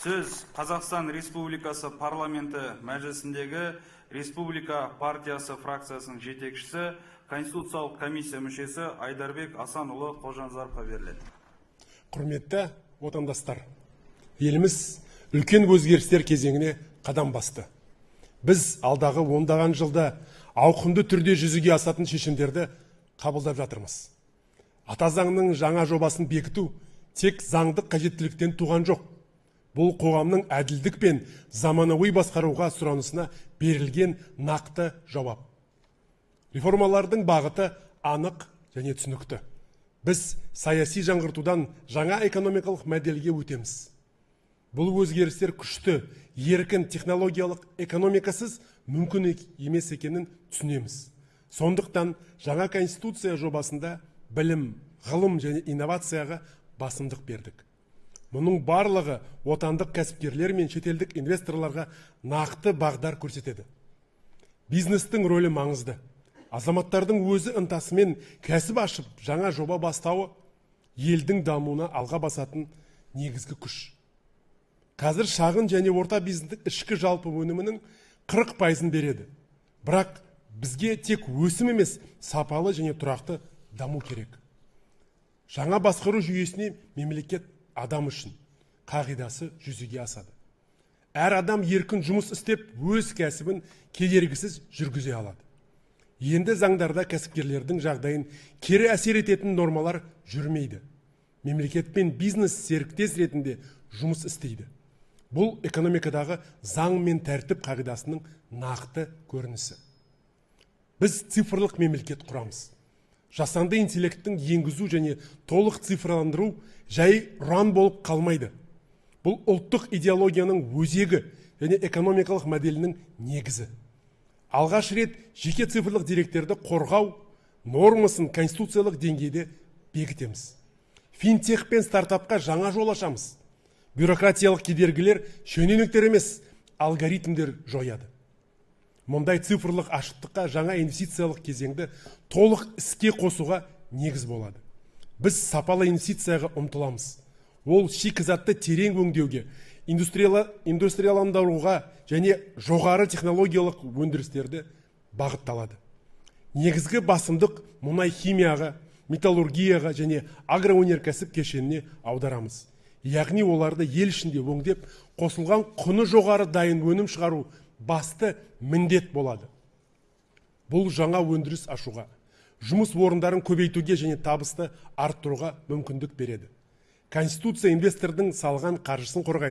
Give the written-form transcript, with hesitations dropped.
Сөз Қазақстан Республикасы парламенті мәжілісіндегі Республика партиясы фракциясының жетекшісі, Конституциялық комиссия мүшесі Айдарбек Асанұлы Қожанзаровқа беріледі. Құрметті отандастар, еліміз үлкен өзгерістер кезеңіне қадам басты. Біз алдағы ондаған жылда ауқымды түрде жүзеге асатын шешімдерді қабылдап жатырмыз. Ата заңның жаңа жобасын бекіту тек заңдық қажеттіліктен туған жоқ. Бұл қоғамның әділдік пен заманауи басқаруға сұранысына берілген нақты жауап. Реформалардың бағыты анық және түсінікті. Біз саяси жаңғыртудан жаңа экономикалық моделге өтеміз. Бұл өзгерістер күшті, еркін технологиялық экономикасыз мүмкін емес екенін түсінеміз. Сондықтан жаңа конституция жобасында білім, ғылым және инновацияға басымдық бердік. Мұның барлығы отандық кәсіпкерлер мен шетелдік инвесторларға нақты бағдар көрсетеді. Бизнестің рөлі маңызды. Азаматтардың өзі ынтасымен кәсіп ашып, жаңа жоба бастауы елдің дамуына алға басатын негізгі күш. Қазір шағын және орта бизнестің ішкі жалпы өнімінің 40% береді. Бірақ бізге тек өсім емес, сапалы және тұрақты даму керек. Жаңа басқару жүйесіне мемлекет адам үшін қағидасы жүзеге асады. Әр адам еркін жұмыс істеп, өз кәсібін кедергісіз жүргізе алады. Енді заңдарда кәсіпкерлердің жағдайын кері әсер ететін нормалар жүрмейді. Мемлекет пен бизнес серіктес ретінде жұмыс істейді. Бұл экономикадағы заң мен тәртіп қағидасының нақты көрінісі. Біз цифрлық мемлекет құрамыз. Жасанды интеллекттің енгізу және толық цифрландыру жай ұран болып қалмайды. Бұл ұлттық идеологияның өзегі және экономикалық моделінің негізі. Алғаш рет жеке цифрлық деректерді қорғау нормасын конституциялық деңгейде бекітеміз. Финтех пен стартапқа жаңа жол ашамыз. Бюрократиялық кедергілер шенеуніктер емес, алгоритмдер жояды. Мұндай цифрлық ашықтыққа жаңа инвестициялық кезеңді толық іске қосуға негіз болады. Біз сапалы инвестицияға ұмтыламыз. Ол шикізатты терең өңдеуге, индустрияландыруға және жоғары технологиялық өндірістерді бағытталады. Негізгі басымдық мұнай химияға, металлургияға және агроөнеркәсіп кешеніне аударамыз. Яғни оларды ел ішінде өңдеп, қосылған құны жоғары дайын өнім шығару басты міндет болады. Бұл жаңа өндіріс ашуға, жұмыс орындарын көбейтуге және табысты арттыруға мүмкіндік береді. Конституция инвестордың салған қаржысын қорғайды.